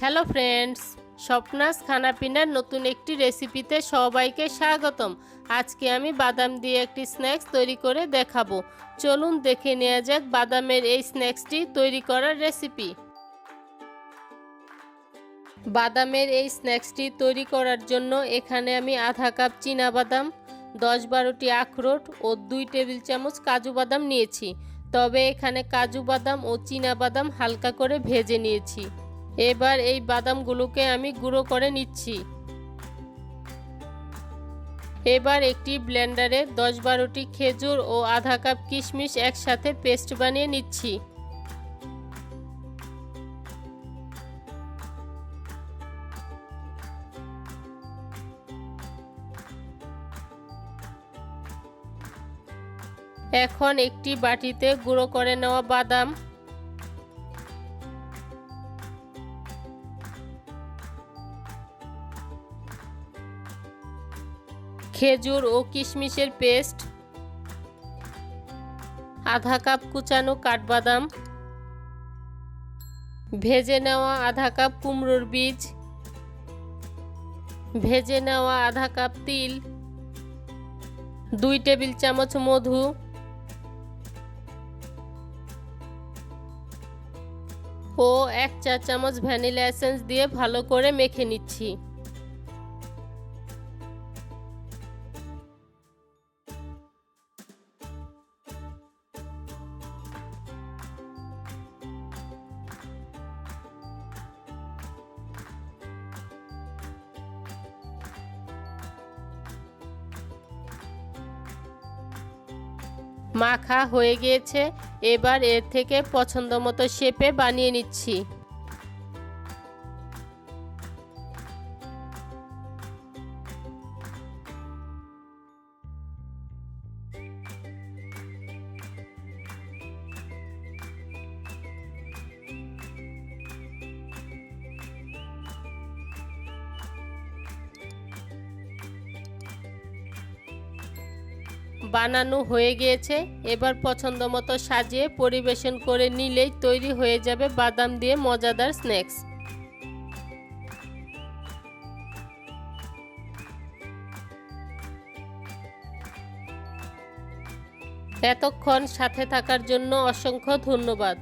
Hello friends, স্বপ্নাস খানাপিনার নতুন একটি রেসিপিতে সবাইকে স্বাগতম। আজকে আমি বাদাম দিয়ে একটি স্ন্যাক্স তৈরি করে দেখাবো। চলুন দেখে নেওয়া যাক বাদামের এই স্ন্যাক্সটি তৈরি করার রেসিপি। বাদামের এই স্ন্যাক্সটি তৈরি করার জন্য এখানে আমি আধা কাপ চীনাবাদাম, 10-12টি আখরোট ও 2 টেবিল চামচ কাজু বাদাম নিয়েছি। তবে এখানে কাজু বাদাম ও চীনাবাদাম হালকা করে ভেজে নিয়েছি। এবার এই বাদামগুলোকে আমি গুঁড়ো করে নিচ্ছি। এবার একটি ব্লেন্ডারে 10-12টি খেজুর ও আধা কাপ কিশমিশ একসাথে পেস্ট বানিয়ে নিচ্ছি। এখন একটি বাটিতে গুঁড়ো করে নেওয়া বাদাম, খেজুর ও কিশমিশের পেস্ট, আধা কাপ কুচানো কাঠবাদাম, ভেজে নেওয়া আধা কাপ কুমড়োর বীজ, ভেজে নেওয়া আধা কাপ তিল, 2 টেবিল চামচ মধু ও 1 চা চামচ ভ্যানিলা এসেন্স দিয়ে ভালো করে মেখে নিচ্ছি। মাখা হয়ে গিয়েছে। এবার এর থেকে পছন্দ মতো শেপে বানিয়ে নিচ্ছি। বানানো হয়ে গিয়েছে। এবার পছন্দ মতো সাজিয়ে পরিবেশন করে নিলেই তৈরি হয়ে যাবে বাদাম দিয়ে মজাদার স্ন্যাক্স। এতক্ষণ সাথে থাকার জন্য অসংখ্য ধন্যবাদ।